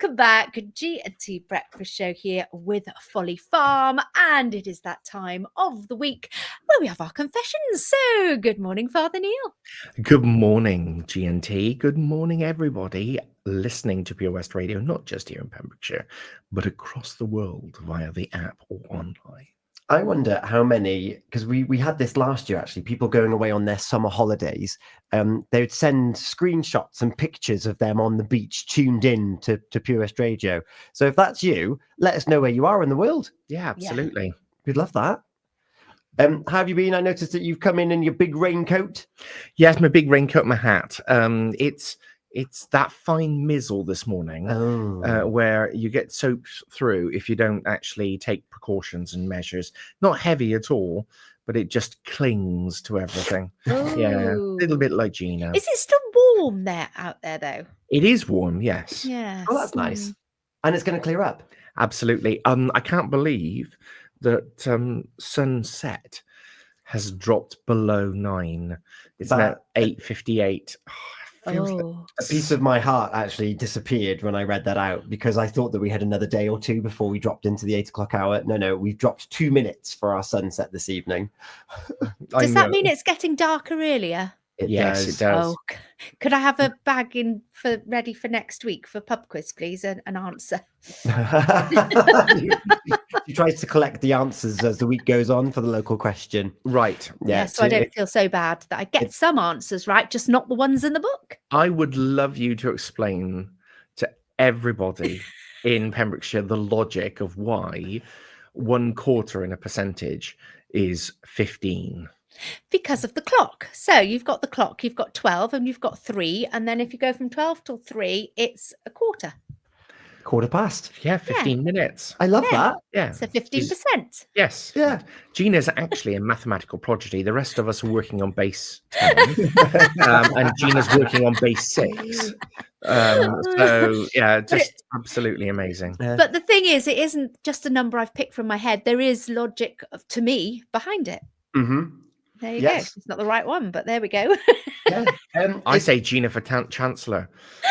Welcome back, G&T Breakfast Show here with Folly Farm, and it is that time of the week where we have our confessions. So, good morning, Father Neil. Good morning, G&T. Good morning, everybody listening to Pure West Radio, not just here in Pembrokeshire, but across the world via the app or online. I wonder how many, because we had this last year actually, people going away on their summer holidays, they would send screenshots and pictures of them on the beach tuned in to Pure West Radio. So if that's you, let us know where you are in the world. Yeah, absolutely. We'd love that. How have you been? I noticed that you've come in your big raincoat. Yes, my big raincoat, my hat. It's that fine mizzle this morning where you get soaked through if you don't actually take precautions and measures. Not heavy at all, but it just clings to everything. Yeah, a little bit like Gina. Is it still warm out there, though? It is warm, yes. Yes. Oh, that's nice. And it's going to clear up. Absolutely. I can't believe that sunset has dropped below 9. It's now 8:58. Oh. A piece of my heart actually disappeared when I read that out, because I thought that we had another day or two before we dropped into the 8 o'clock hour. No, we've dropped 2 minutes for our sunset this evening. Does that mean it's getting darker earlier? Yes, it does. Oh, could I have a bag ready for next week for pub quiz, please? An answer. She tries to collect the answers as the week goes on for the local question. Right. Yeah, so I don't feel so bad that I get some answers right, just not the ones in the book. I would love you to explain to everybody in Pembrokeshire the logic of why 1/4 in a percentage is 15. Because of the clock. So you've got the clock, you've got 12 and you've got 3. And then if you go from 12 till 3, it's a quarter. Quarter past. Yeah, 15 minutes. I love that. Yeah. So 15%. Yes. Yeah. Gina's actually a mathematical prodigy. The rest of us are working on base 10. And Gina's working on base 6. So, yeah, just absolutely amazing. But the thing is, it isn't just a number I've picked from my head. There is logic to me behind it. Mm-hmm. There you go. It's not the right one, but there we go. Yeah. I say Gina for Chancellor.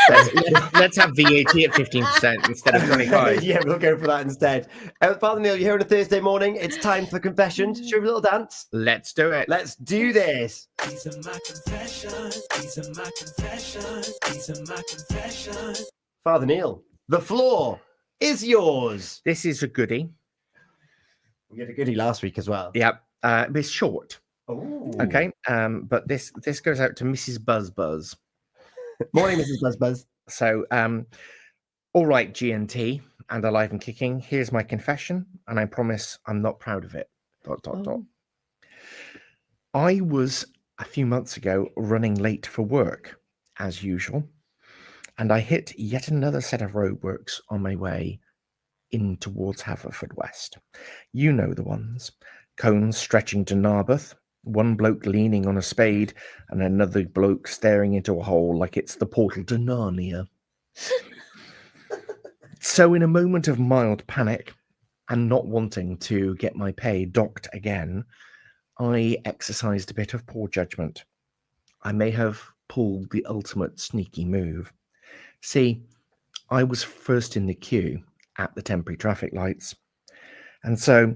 Let's have VAT at 15% instead of 25%. Yeah, we'll go for that instead. Father Neil, you're here on a Thursday morning. It's time for confessions. Should we have a little dance? Let's do it. Let's do this. These are my confessions. These are my confessions. These are my confessions. Father Neil, the floor is yours. This is a goodie. We had a goodie last week as well. Yep. It's short. Oh. Okay. But this goes out to Mrs. Buzz. Morning, Mrs. Buzz. So, all right, G&T and Alive and Kicking. Here's my confession, and I promise I'm not proud of it. ... I was a few months ago running late for work, as usual, and I hit yet another set of roadworks on my way in towards Haverfordwest. You know the ones. Cones stretching to Narberth, one bloke leaning on a spade, and another bloke staring into a hole like it's the portal to Narnia. So in a moment of mild panic and not wanting to get my pay docked again, I exercised a bit of poor judgment. I may have pulled the ultimate sneaky move. See, I was first in the queue at the temporary traffic lights, and so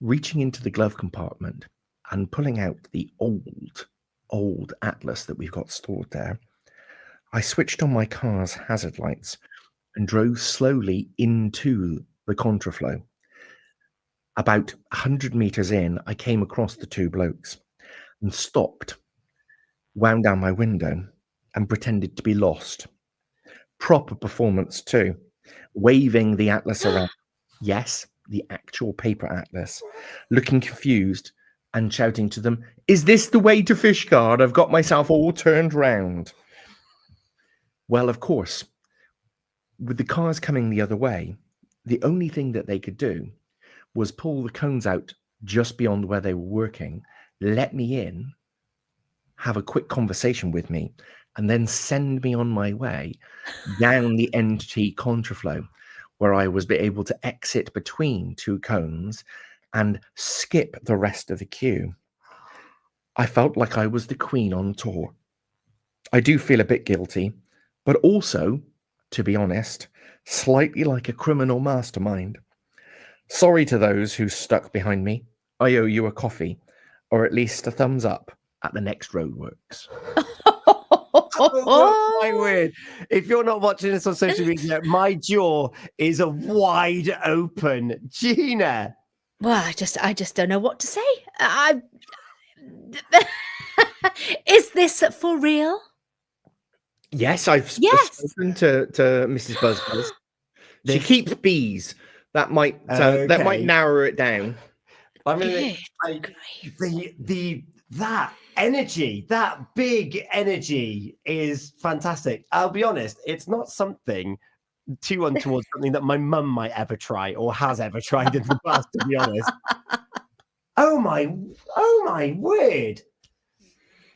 reaching into the glove compartment and pulling out the old atlas that we've got stored there, I switched on my car's hazard lights and drove slowly into the contraflow. About 100 meters in, I came across the two blokes and stopped, wound down my window and pretended to be lost. Proper performance too, waving the atlas around. Yes, the actual paper atlas, looking confused and shouting to them, "Is this the way to Fishguard? I've got myself all turned round." Well, of course, with the cars coming the other way, the only thing that they could do was pull the cones out just beyond where they were working, let me in, have a quick conversation with me, and then send me on my way down the NT contraflow, where I was able to exit between two cones and skip the rest of the queue. I felt like I was the queen on tour. I do feel a bit guilty, but also to be honest, slightly like a criminal mastermind. Sorry to those who stuck behind me. I owe you a coffee, or at least a thumbs up at the next roadworks. Oh, my word. If you're not watching this on social media, my jaw is a wide open. Gina. Well, I just don't know what to say. Is this for real? Yes, I've Yes. spoken to Mrs. Buzzbuzz. She keeps bees. That might Okay. narrow it down. I mean, Good that energy, that big energy is fantastic. I'll be honest, it's not something too untoward, something that my mum might ever try or has ever tried in the past, to be honest. Oh my word.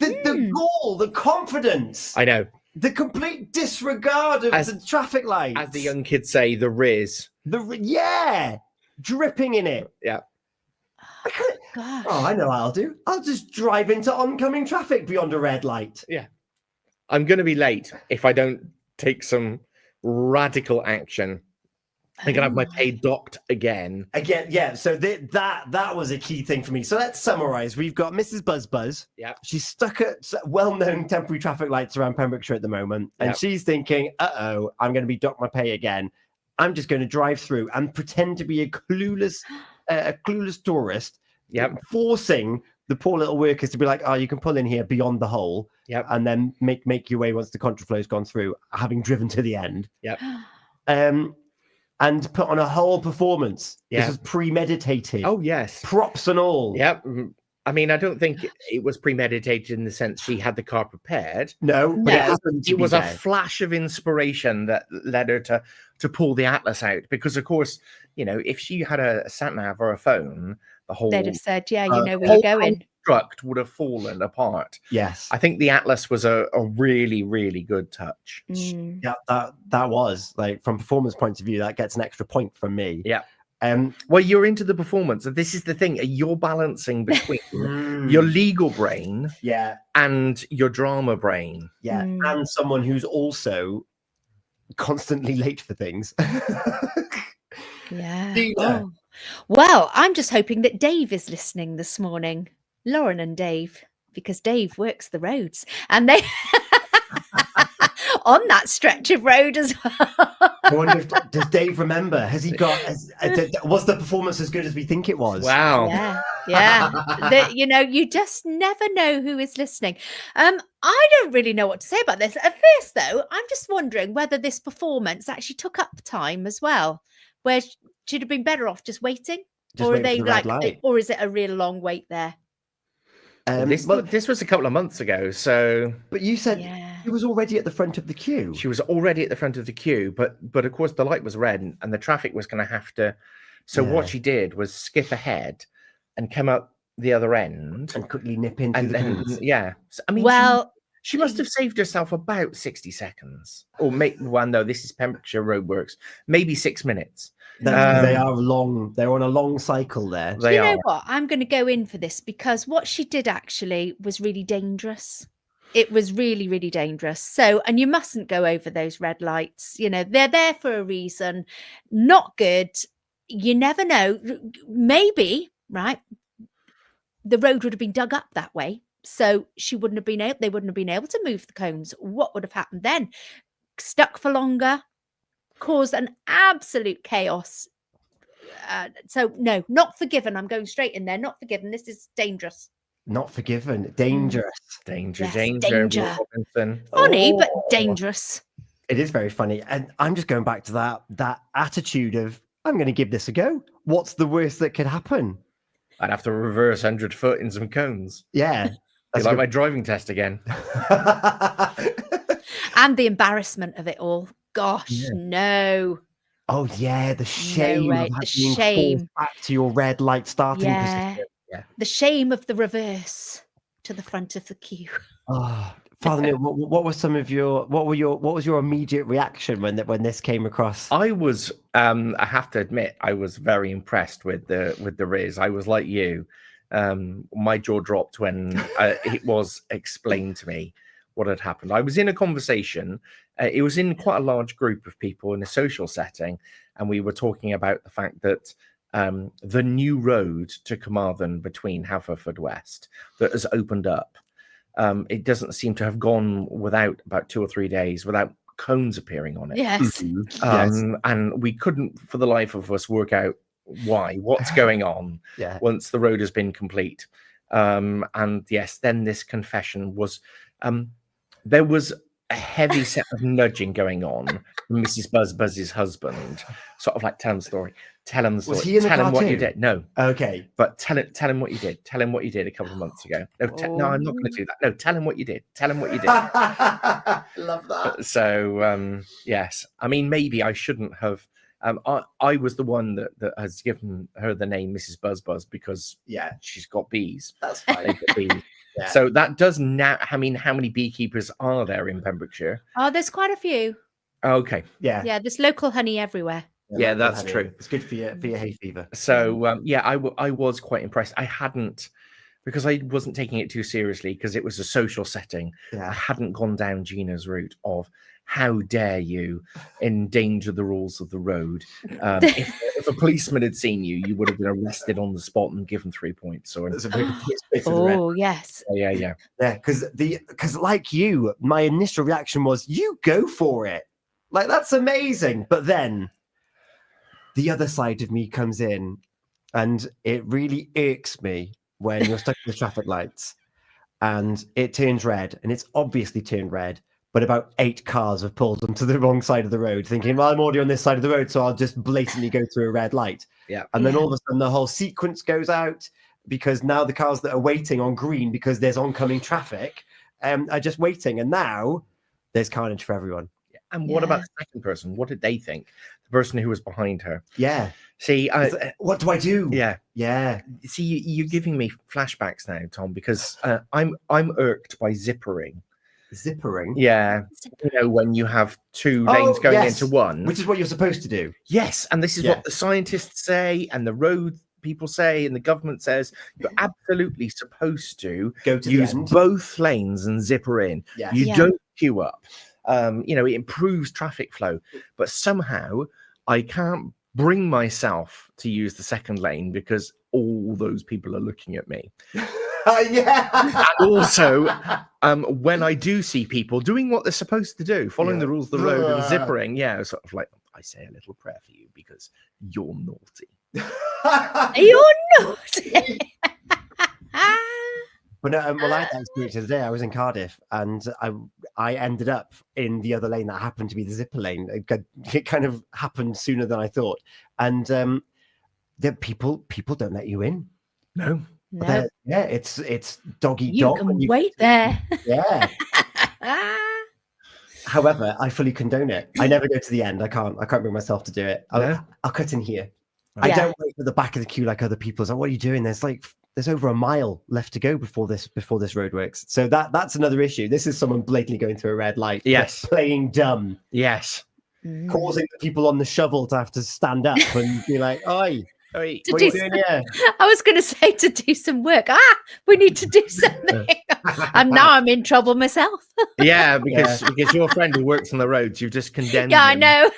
The gall, the confidence, I know. the complete disregard of the traffic lights. As the young kids say, the riz. Dripping in it. Yeah. Gosh. Oh, I know what I'll do. I'll just drive into oncoming traffic beyond a red light. I'm going to be late if I don't take some radical action. I'm going to have my pay docked again. Yeah. So that was a key thing for me. So let's summarize. We've got Mrs. Buzzbuzz. Yeah. She's stuck at well-known temporary traffic lights around Pembrokeshire at the moment. And Yep. she's thinking, I'm going to be docked my pay again. I'm just going to drive through and pretend to be a clueless tourist. Yep. Forcing the poor little workers to be like, you can pull in here beyond the hole. Yep. And then make your way once the contraflow's gone through, having driven to the end. Yep. And put on a whole performance. Yeah. This was premeditated. Oh, yes. Props and all. Yep. I mean, I don't think it was premeditated in the sense she had the car prepared. No, but it No. happened to It be was a there. flash of inspiration that led her to pull the Atlas out. Because, of course, if she had a sat nav or a phone, the whole They'd have said, yeah, you know where whole you're going. construct would have fallen apart. Yes. I think the Atlas was a really, really good touch. Mm. Yeah, that was like from performance point of view, that gets an extra point from me. Yeah. Um Well, you're into the performance, and this is the thing. You're balancing between your legal brain yeah, and your drama brain. yeah. Mm. And someone who's also constantly late for things. Yeah. Dina. Oh. Well, I'm just hoping that Dave is listening this morning. Lauren and Dave, because Dave works the roads and they on that stretch of road as well. I wonder does Dave remember? Has he got was the performance as good as we think it was? Wow. Yeah. You just never know who is listening. I don't really know what to say about this. At first, though, I'm just wondering whether this performance actually took up time as well, where she'd have been better off just waiting, Just or are waiting they for the red like, light. or is it a real long wait there? This was a couple of months ago, so But you said Yeah. he was already at the front of the queue. she was already at the front of the queue. But of course, the light was red, and the traffic was going to have to. So Yeah. what she did was skip ahead and come up the other end, And quickly nip into and the then booth. yeah. So, I mean, Well, she must have saved herself about 60 seconds, or no, this is Pembrokeshire Roadworks, maybe 6 minutes. They are long. They're on a long cycle there. They you are. know what? I'm going to go in for this because what she did actually was really dangerous. It was really, really dangerous. So, and you mustn't go over those red lights. They're there for a reason. Not good. You never know. Maybe, right? The road would have been dug up that way. So they wouldn't have been able to move the cones. What would have happened then? Stuck for longer, caused an absolute chaos. So no, not forgiven. I'm going straight in there. Not forgiven. This is dangerous. Not forgiven. Dangerous. Danger, Yes, danger, danger. Will Robinson. Funny, but Oh. dangerous. It is very funny. And I'm just going back to that attitude of, I'm going to give this a go. What's the worst that could happen? I'd have to reverse 100 foot in some cones. Yeah. It's like my driving test again. And the embarrassment of it all. Gosh, Yeah. no. Oh, yeah. The shame way. of The being shame. forced back to your red light starting Yeah. position. The shame of the reverse to the front of the queue. Oh, Father Neil, what was your immediate reaction when this came across? I was, I have to admit, I was very impressed with the Riz. I was like you. My jaw dropped when it was explained to me what had happened. I was in a conversation. It was in quite a large group of people in a social setting, and we were talking about the fact that the new road to Carmarthen between Haverfordwest that has opened up, it doesn't seem to have gone without about 2 or 3 days without cones appearing on it. Yes. Yes. And we couldn't for the life of us work out what's going on Yeah. once the road has been complete. And yes, then this confession was there was a heavy set of nudging going on from Mrs. Buzz's husband, sort of like tell him the story, tell him the story, Was he in the tell him what you cartoon? did. No, Okay. but tell him what you did. Tell him what you did a couple of months ago. No, no, I'm not going to do that. No, tell him what you did. Tell him what you did. Love that. So yes, I mean, maybe I shouldn't have. I was the one that has given her the name Mrs. Buzz because Yeah, she's got bees. that's They've fine. got bees. Yeah. So that does now. I mean, how many beekeepers are there in Pembrokeshire? Oh, there's quite a few. Okay, Yeah. Yeah, there's local honey everywhere. Yeah, local that's honey. true. It's good for your hay fever. so yeah, I was quite impressed. I hadn't, because I wasn't taking it too seriously because it was a social setting. I Yeah. hadn't gone down Gina's route of how dare you endanger the rules of the road. If a policeman had seen you, you would have been arrested on the spot and given 3 points. Or There's a big space for the red. Oh, yes. yeah. Yeah, because like you, my initial reaction was, you go for it. Like, that's amazing. But then the other side of me comes in, and it really irks me when you're stuck in the traffic lights and it turns red, and it's obviously turned red, but about 8 cars have pulled onto the wrong side of the road, thinking, well, I'm already on this side of the road, so I'll just blatantly go through a red light. Yeah. And then Yeah. all of a sudden the whole sequence goes out, because now the cars that are waiting on green because there's oncoming traffic are just waiting. And now there's carnage for everyone. And what about Yeah. the second person? What did they think? The person who was behind her. Yeah. See, What do I do? yeah. Yeah. See, you're giving me flashbacks now, Tom, because I'm irked by zippering. Zippering. Yeah, you know, when you have 2 Oh, lanes going yes. into one. Which is what you're supposed to do. Yes, and this is Yeah. what the scientists say, and the road people say, and the government says. You're absolutely supposed to Go to use the end. both lanes and zipper in. Yeah. You Yeah. don't queue up. You know, it improves traffic flow, but somehow I can't bring myself to use the second lane because all those people are looking at me. Yeah. And also, when I do see people doing what they're supposed to do, following Yeah. the rules of the road and Ugh. zippering, yeah, sort of like, I say a little prayer for you because you're naughty. You're naughty. But no, well, I had that experience the other day. I was in Cardiff, and I ended up in the other lane that happened to be the zipper lane. It kind of happened sooner than I thought, and the people don't let you in. No. No, Yeah, it's dog eat you dog. can when you- wait there. Yeah. However, I fully condone it. I never go to the end. I can't bring myself to do it. No? I'll cut in here. Right. I don't wait at the back of the queue like other people. So what are you doing? There's over a mile left to go before this road works. So that's another issue. This is someone blatantly going through a red light. Yes. Playing dumb, Yes. Mm. causing the people on the shovel to have to stand up and be like, "Oi, Oi. what are you doing here?" I was going to say to do some work. We need to do something. And now I'm in trouble myself. Yeah, because your friend who works on the roads, you've just condemned Yeah, I him. know.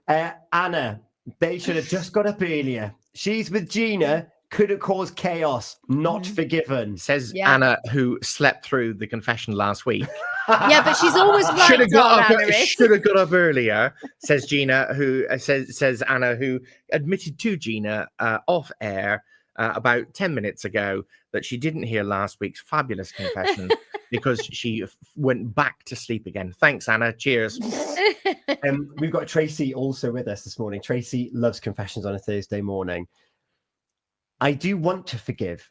Yeah. Anna, they should have just got up earlier. She's with Gina. Could have caused chaos. Not forgiven. Says Yeah. Anna, who slept through the confession last week. Yeah, but she's always right. Should have got Anna up. is. Should have got up earlier. Says Gina, who says Anna, who admitted to Gina off air about 10 minutes ago that she didn't hear last week's fabulous confession because she went back to sleep again. Thanks, Anna. Cheers. We've got Tracy also with us this morning. Tracy loves confessions on a Thursday morning. I do want to forgive,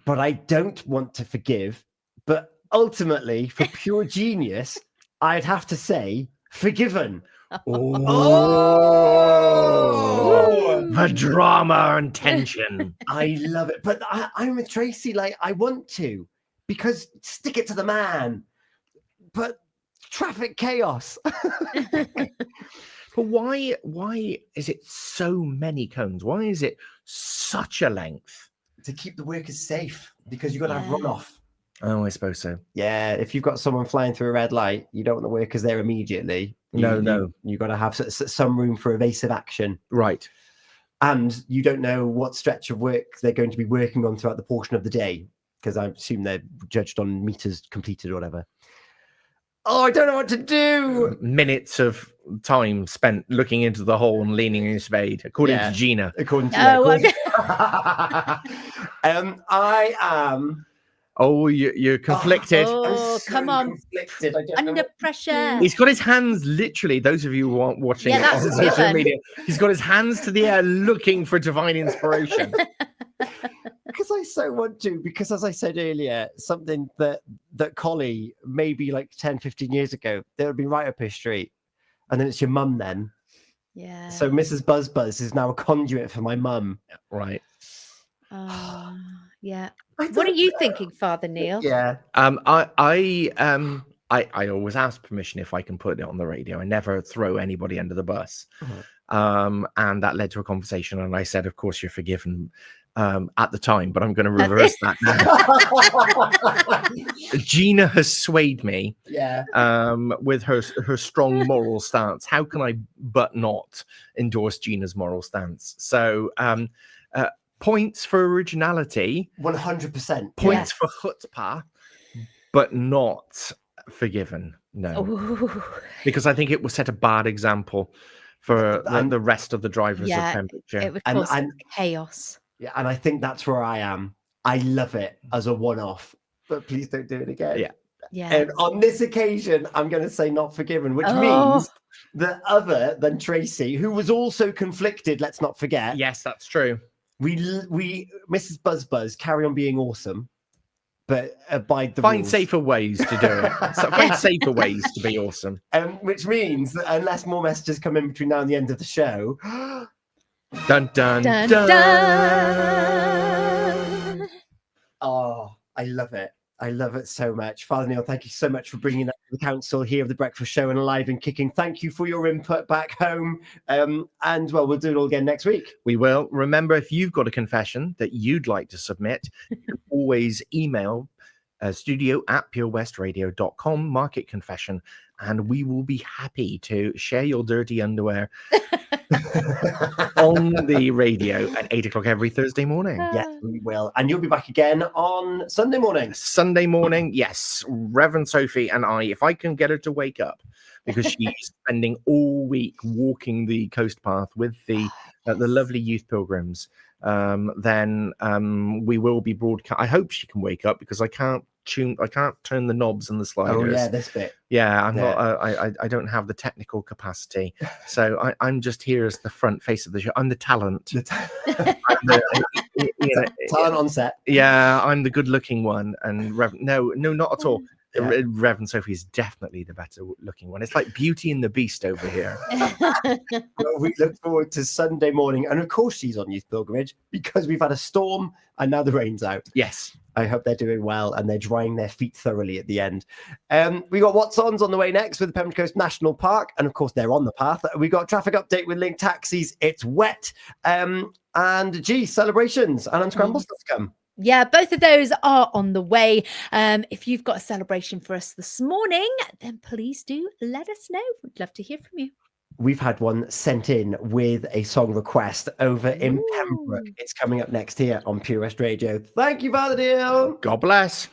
but I don't want to forgive. But ultimately, for pure genius, I'd have to say forgiven. Oh, the drama and tension. I love it. But I'm with Tracy. Like, I want to, because stick it to the man. But traffic chaos. But why is it so many cones? Why is it such a length? To keep the workers safe, because you've got to have Yeah. runoff. Oh, I suppose so. Yeah, if you've got someone flying through a red light, you don't want the workers there immediately. No. You got to have some room for evasive action. Right. And you don't know what stretch of work they're going to be working on throughout the portion of the day, because I assume they're judged on meters completed or whatever. Oh, I don't know what to do. Minutes of time spent looking into the hole and leaning in his spade, according Yeah. to Gina. According to Oh, I am. Oh, you're conflicted. Oh, I'm so come on. conflicted. I don't know Under what to pressure. He's got his hands literally, those of you who aren't watching Yeah, it that's on a social given. media, he's got his hands to the air looking for divine inspiration. Because I so want to, because as I said earlier, something that Collie, maybe like 10, 15 years ago, that would be right up her street. And then it's your mum then. Yeah. So Mrs. Buzz is now a conduit for my mum. Right. Oh, yeah. I What are don't you know. thinking, Father Neil? Yeah. I always ask permission if I can put it on the radio. I never throw anybody under the bus. And that led to a conversation, and I said, of course, you're forgiven at the time, but I'm going to reverse that now. Gina has swayed me Yeah. with her strong moral stance. How can I but not endorse Gina's moral stance? So points for originality, 100%. points for chutzpah, but not forgiven. No, Ooh. because I think it will set a bad example for And- the rest of the drivers Yeah, of Pembrokeshire. It would And- cause and- chaos. Yeah, and I think that's where I am. I love it as a one-off, but please don't do it again. Yeah. Yeah. And on this occasion, I'm going to say not forgiven, which Oh. means that other than Tracy, who was also conflicted, let's not forget, Yes, that's true. we Mrs. Buzz carry on being awesome, but abide the Find rules. safer ways to do it. So find safer ways to be awesome. Which means that unless more messages come in between now and the end of the show, Dun dun Dun, dun. dun. oh, I love it. I love it so much. Father Neil, thank you so much for bringing that to the council here of the Breakfast Show and Alive and Kicking. Thank you for your input back home. And well, we'll do it all again next week. We will. Remember, if you've got a confession that you'd like to submit, you can always email studio@purewestradio.com, mark it confession, and we will be happy to share your dirty underwear on the radio at 8 o'clock every Thursday morning. Yes, we will. And you'll be back again on Sunday morning. Sunday morning, yes, Reverend Sophie and I, if I can get her to wake up, because she's spending all week walking the coast path with the lovely youth pilgrims, then we will be broadcast. I hope she can wake up, because I can't turn the knobs and the sliders. Oh, yeah, this bit. Yeah, I'm Yeah. not. I don't have the technical capacity, so I'm just here as the front face of the show. I'm the talent. I'm Talent on set. yeah, I'm the good-looking one, and no, not at all. Yeah. Reverend Sophie is definitely the better-looking one. It's like Beauty and the Beast over here. Well, we look forward to Sunday morning. And of course, she's on Youth Pilgrimage because we've had a storm and now the rain's out. Yes. I hope they're doing well and they're drying their feet thoroughly at the end. We got What's On's on the way next with the Pembroke Coast National Park. And of course, they're on the path. We got traffic update with Link Taxis. It's wet. And celebrations and unscramble stuff to come. Yeah, both of those are on the way. If you've got a celebration for us this morning, then please do let us know. We'd love to hear from you. We've had one sent in with a song request over in Pembroke. It's coming up next here on Pure West Radio. Thank you, Father Neil. God bless.